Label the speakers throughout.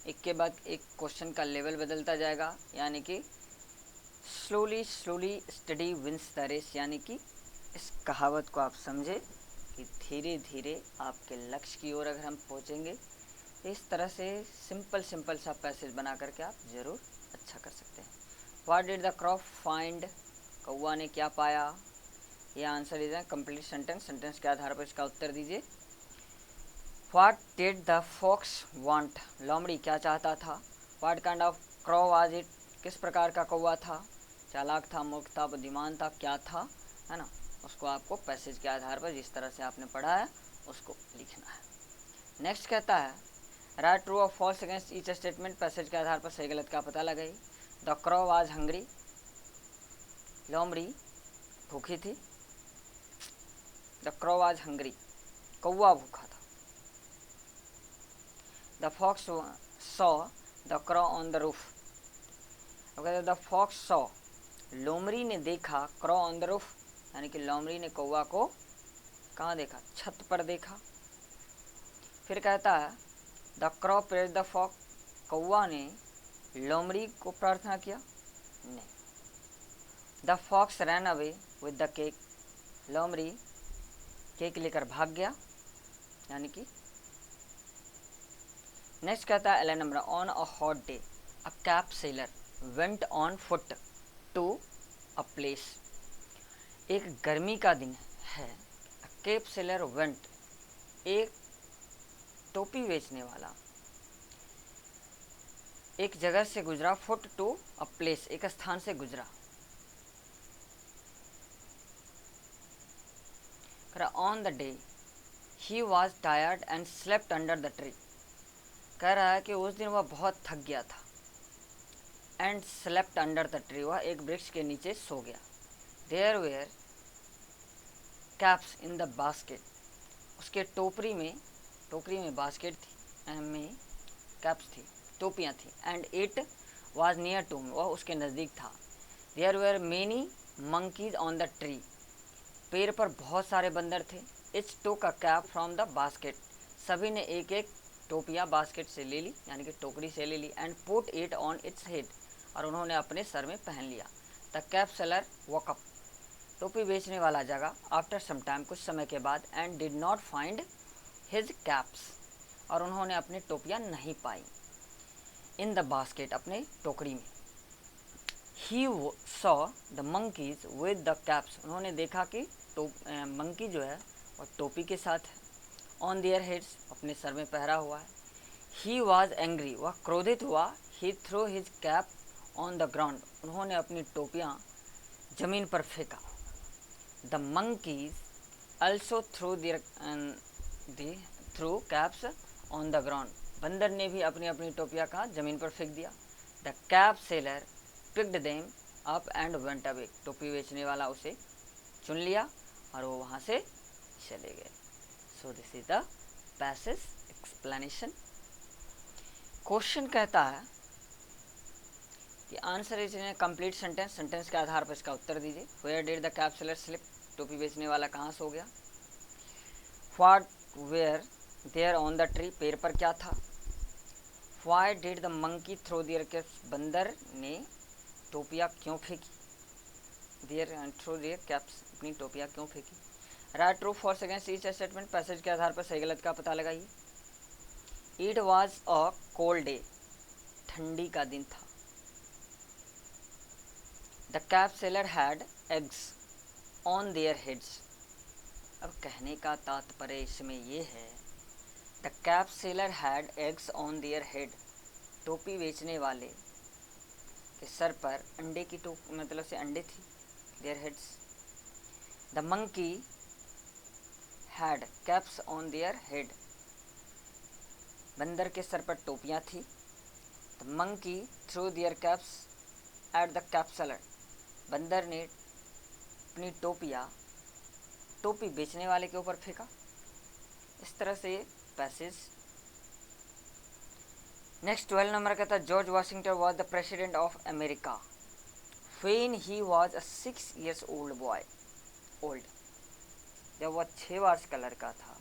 Speaker 1: एक के बाद एक क्वेश्चन का लेवल बदलता जाएगा, यानी कि slowly slowly study wins the race, यानी कि इस कहावत को आप समझे कि धीरे धीरे आपके लक्ष्य की ओर अगर हम पहुँचेंगे, इस तरह से सिंपल सिंपल सा पैसेज बना करके आप ज़रूर अच्छा कर सकते हैं। What did the crow find, कौवा ने क्या पाया, यह answer is complete sentence, sentence के आधार पर इसका उत्तर दीजिए। What did the fox want, लोमड़ी क्या चाहता था। What kind of crow was it, किस प्रकार का कौवा था, चालाक था, मूर्ख था, बुद्धिमान था, क्या था, है ना। उसको आपको पैसेज के आधार पर जिस तरह से आपने पढ़ा है उसको लिखना है। नेक्स्ट कहता है राइट ट्रू और false against each statement, passage के आधार पर सही गलत का पता लगाई। द क्रॉ वाज हंग्री, लोमड़ी भूखी थी। द क्रॉ वाज हंग्री, कौवा भूखा था। The fox saw the crow on the roof, the fox saw, लोमड़ी ने देखा क्रॉ ऑन द रूफ, यानी कि लोमड़ी ने कौवा को कहाँ देखा, छत पर देखा। फिर कहता है the crow prayed the fox, कौवा ने लोमड़ी को प्रार्थना किया, नहीं। The fox ran away with the cake, लोमड़ी केक लेकर भाग गया, यानी कि। नेक्स्ट कहता है 11 number, on a hot day a cap seller went on foot to a place, एक गर्मी का दिन है। अ कैप सेलर वेंट, एक टोपी बेचने वाला एक जगह से गुजरा, फुट टू अ प्लेस, एक स्थान से गुजरा। On the day he was tired and slept under the tree, कह रहा है कि उस दिन वह बहुत थक गया था। And slept under the tree, वह एक वृक्ष के नीचे सो गया। There were caps in the basket, उसके टोकरी में बास्केट थी, में कैप्स थी, टोपियाँ थी। And it was near to, वह उसके नज़दीक था। There were many monkeys on the tree, पेड़ पर बहुत सारे बंदर थे। Its took a cap from the basket, सभी ने एक एक टोपियाँ बास्केट से ले ली, यानी कि टोकरी से ले ली। And put it on its head, और उन्होंने अपने सर में पहन लिया। The cap seller walk up, टोपी बेचने वाला जगा। आफ्टर सम टाइम, कुछ समय के बाद। And did not find his caps, और उन्होंने अपनी टोपियाँ नहीं पाई। इन द बास्केट, अपने टोकरी में। He saw the monkeys with the caps, उन्होंने देखा कि मंकी जो है वह टोपी के साथ है। ऑन देयर हेड्स, अपने सर में पहरा हुआ है। ही वॉज एंग्री, वह क्रोधित हुआ। He throw his cap on the ground, उन्होंने अपनी टोपियाँ जमीन पर फेंका। The monkeys also threw caps on the ground, बंदर ने भी अपनी अपनी टोपियाँ कहाँ, जमीन पर फेंक दिया। The cap seller picked them up and went away, टोपी बेचने वाला उसे चुन लिया और वो वहाँ से चले गए। So this is the passage explanation. Question कहता है कि answer is in complete sentence, sentence के आधार पर इसका उत्तर दीजिए। Where did the cap seller sleep, टोपी बेचने वाला कहाँ सो गया। What were there on the tree, पेड़ पर क्या था। Why did the monkey throw their caps, बंदर ने टोपियाँ क्यों फेंकी। देयर थ्रो देयर कैप्स, अपनी टोपियाँ क्यों फेंकी। Write true false against each statement, passage के आधार पर सही गलत का पता लगाइए। It was a cold day, ठंडी का दिन था। The cap seller had eggs on their heads, अब कहने का तात्पर्य इसमें ये है the cap seller had eggs on their head, टोपी बेचने वाले के सर पर अंडे की मतलब से अंडे थी, their heads. The monkey had caps on their head, बंदर के सर पर टोपियाँ थी। The monkey through their caps at the cap seller, बंदर ने अपनी टोपी बेचने वाले के ऊपर फेंका। इस तरह से पैसेज। नेक्स्ट 12 नंबर का था George Washington was the president of America when he was a 6 years old, जब वह 6 वर्ष का लड़का था।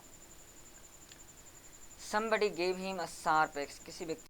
Speaker 1: somebody gave him a sharp axe, किसी व्यक्ति